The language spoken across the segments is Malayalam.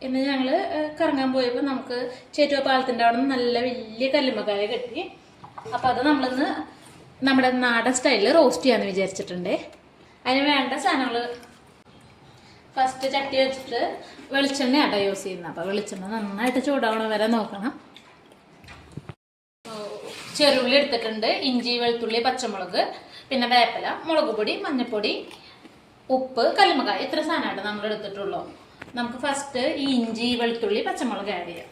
ഇന്ന് ഞങ്ങൾ കറങ്ങാൻ പോയപ്പോൾ നമുക്ക് ചേറ്റുവ പാലത്തിൻ്റെ അവിടെ നിന്ന് നല്ല വലിയ കല്ലുമ്മക്കായ കിട്ടി. അപ്പോൾ അത് നമ്മളിന്ന് നമ്മുടെ നാടൻ സ്റ്റൈലിൽ റോസ്റ്റ് ചെയ്യാമെന്ന് വിചാരിച്ചിട്ടുണ്ട്. അതിന് വേണ്ട സാധനങ്ങൾ ഫസ്റ്റ് ചട്ടി വെച്ചിട്ട് വെളിച്ചെണ്ണയാട്ടോ യൂസ് ചെയ്യുന്നത്. അപ്പോൾ വെളിച്ചെണ്ണ നന്നായിട്ട് ചൂടാവണ വരെ നോക്കണം. ചെറുള്ളി എടുത്തിട്ടുണ്ട്, ഇഞ്ചി, വെളുത്തുള്ളി, പച്ചമുളക്, പിന്നെ വേപ്പില, മുളക് പൊടി, മഞ്ഞൾപ്പൊടി, ഉപ്പ്, കല്ലുമ്മക്കായ, ഇത്ര സാധനമായിട്ട് നമ്മൾ എടുത്തിട്ടുള്ളൂ. നമുക്ക് ഫസ്റ്റ് ഈ ഇഞ്ചി, വെളുത്തുള്ളി, പച്ചമുളക് ആഡ് ചെയ്യാം.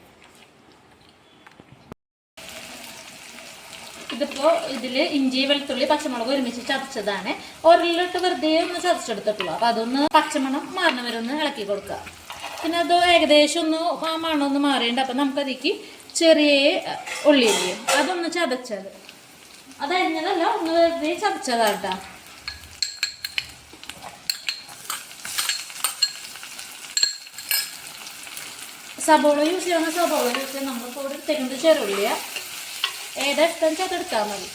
ഇതിപ്പോൾ ഇതിൽ ഇഞ്ചി, വെളുത്തുള്ളി, പച്ചമുളക് ഒരുമിച്ച് ചതച്ചതാണ്. ഒരിലിട്ട് വെറുതെ ഒന്ന് ചതച്ചെടുത്തിട്ടുള്ളൂ. അപ്പോൾ അതൊന്ന് പച്ചമണം മാറുന്ന വരെ ഒന്ന് ഇളക്കി കൊടുക്കുക. പിന്നെ അത് ഏകദേശം ഒന്ന് ആ മണമൊന്ന് മാറിയിട്ടുണ്ട്. അപ്പം നമുക്കതിലേക്ക് ചെറിയ ഉള്ളി ചെയ്യും, അതൊന്ന് ചതച്ചത്, അതരിഞ്ഞതല്ല, ഒന്ന് വെറുതെ ചതച്ചതാട്ടാ. സബോള യൂസ് ചെയ്യണം, സബോള യൂസ് ചെയ്യാൻ നമ്മളിപ്പോൾ ഇവിടെ എടുത്തേക്കുന്നത് ചെറുള്ളിയ, ഏതാ ഇഷ്ടം വെച്ചാൽ അതെടുത്താൽ മതി.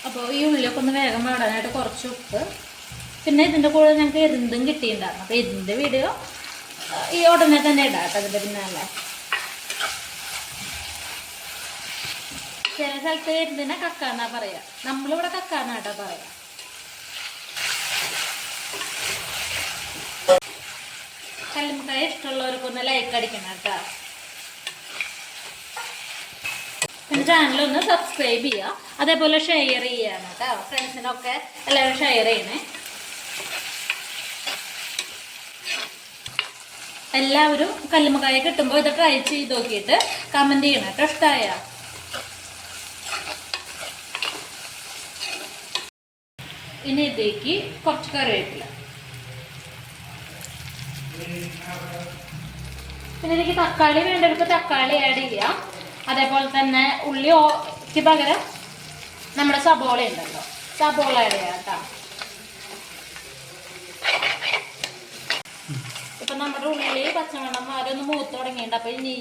അപ്പോൾ ഈ ഉള്ളിയൊക്കെ ഒന്ന് വേഗം വേടാനായിട്ട് കുറച്ച് ഉപ്പ്, പിന്നെ ഇതിൻ്റെ കൂടെ ഞങ്ങൾക്ക് എരുന്തും കിട്ടിയിട്ടുണ്ടായിരുന്നു. അപ്പോൾ എരുന്തിൻ്റെ വീഡിയോ ഈ ഉടനെ തന്നെ ഇടാം കേട്ടോ. അതിൻ്റെ പിന്നാലെ ചില സ്ഥലത്ത് എരുന്തിനെ കക്കാന്നാ പറയാ, നമ്മളിവിടെ കക്കാന്നാട്ടാ പറയാ. കല്ലുമ്മക്കായ ഇഷ്ടമുള്ളവർക്കൊന്ന് ലൈക്ക് അടിക്കണം കേട്ടോ. പിന്നെ ചാനലൊന്ന് സബ്സ്ക്രൈബ് ചെയ്യുക, അതേപോലെ ഷെയർ ചെയ്യാണ് കേട്ടോ. ഫ്രണ്ട്സിനൊക്കെ എല്ലാവരും ഷെയർ ചെയ്യണേ. എല്ലാവരും കല്ലുമ്മക്കായ കിട്ടുമ്പോൾ ഇത് ട്രൈ ചെയ്ത് നോക്കിയിട്ട് കമൻറ്റ് ചെയ്യണം കേട്ടോ, ഇഷ്ടമായ. ഇനി ഇതിലേക്ക് കുറച്ച് കറിവേപ്പില, പിന്നെ ഇതിലേക്ക് തക്കാളി വേണ്ടവർക്ക് തക്കാളി ആഡ് ചെയ്യാം. അതേപോലെ തന്നെ ഉള്ളിക്ക് പകരം നമ്മുടെ സബോള ഉണ്ടല്ലോ, സബോള ആഡ് ചെയ്യാം കേട്ടോ. ഇപ്പം നമ്മുടെ ഉള്ളി പച്ചമണം അതൊന്ന് മൂത്ത് തുടങ്ങിയിട്ടുണ്ട്. അപ്പം ഇനി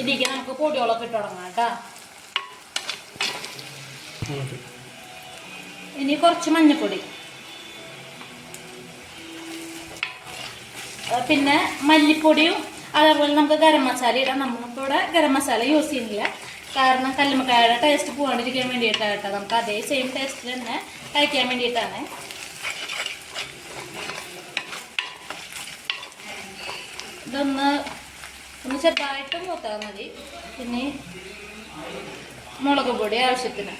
ഇതിലേക്ക് നമുക്ക് പൊടികളൊക്കെ ഇട്ട് തുടങ്ങാം കേട്ടോ. ഇനി കുറച്ച് മഞ്ഞൾപ്പൊടി, പിന്നെ മല്ലിപ്പൊടിയും, അതേപോലെ നമുക്ക് ഗരം മസാല ഇടാം. നമ്മളിപ്പോൾ ഇവിടെ ഗരം മസാല യൂസ് ചെയ്യുന്നില്ല, കാരണം കല്ലുമ്മക്കായുടെ ടേസ്റ്റ് പോകാണ്ടിരിക്കാൻ വേണ്ടിയിട്ടാണ് കേട്ടോ. നമുക്ക് അതേ സെയിം ടേസ്റ്റ് തന്നെ കഴിക്കാൻ വേണ്ടിയിട്ടാണ്. ഇതൊന്ന് ചെറുതായിട്ട് മൂത്താൽ മതി. പിന്നെ മുളക് പൊടി ആവശ്യത്തിന്,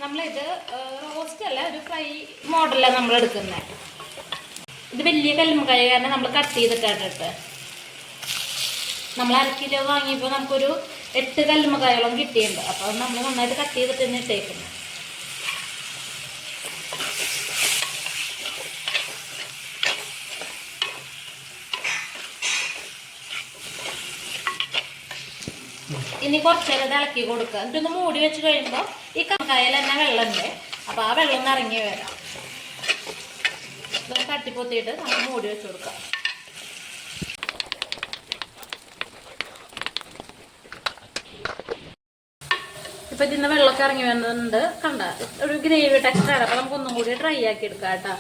നമ്മളിത് റോസ്റ്റ് അല്ല, ഒരു ഫ്രൈ മോഡലാണ് നമ്മൾ എടുക്കുന്നത്. ഇത് വലിയ കല്ലുമ്മക്കായ കാരണം നമ്മൾ കട്ട് ചെയ്തിട്ടാണ്. നമ്മൾ 1 കിലോ വാങ്ങിയപ്പോൾ നമുക്കൊരു 8 കല്ലുമ്മക്കായോളം കിട്ടിയിട്ടുണ്ട്. അപ്പോൾ അത് നമ്മൾ നന്നായിട്ട് കട്ട് ചെയ്തിട്ട് തന്നെ ഇട്ടേക്കുന്നത്. ഇനി കുറച്ച് നേരം ഇത് ഇളക്കി കൊടുക്കുക. എന്നിട്ടൊന്ന് മൂടി വെച്ച് കഴിയുമ്പോൾ ഈ കക്കായയിൽ തന്നെ വെള്ളമുണ്ട്, അപ്പോൾ ആ വെള്ളം ഒന്ന് ഇറങ്ങി വരാം. ഇതൊന്ന് തട്ടിപ്പൊത്തിയിട്ട് നമ്മൾ മൂടി വെച്ച് കൊടുക്കാം. ഇപ്പം ഇതിന്ന് വെള്ളമൊക്കെ ഇറങ്ങി വരുന്നുണ്ട്, കണ്ട ഒരു ഗ്രേവി ടെക്സ്റ്റാണ്. അപ്പോൾ നമുക്കൊന്നും കൂടി ഡ്രൈ ആക്കി എടുക്കാം കേട്ടോ.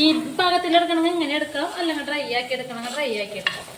ഈ പാകത്തിൽ എടുക്കണമെങ്കിൽ ഇങ്ങനെ എടുക്കാം, അല്ലെങ്കിൽ ഡ്രൈ ആക്കി എടുക്കണമെങ്കിൽ ഡ്രൈ ആക്കി എടുക്കാം.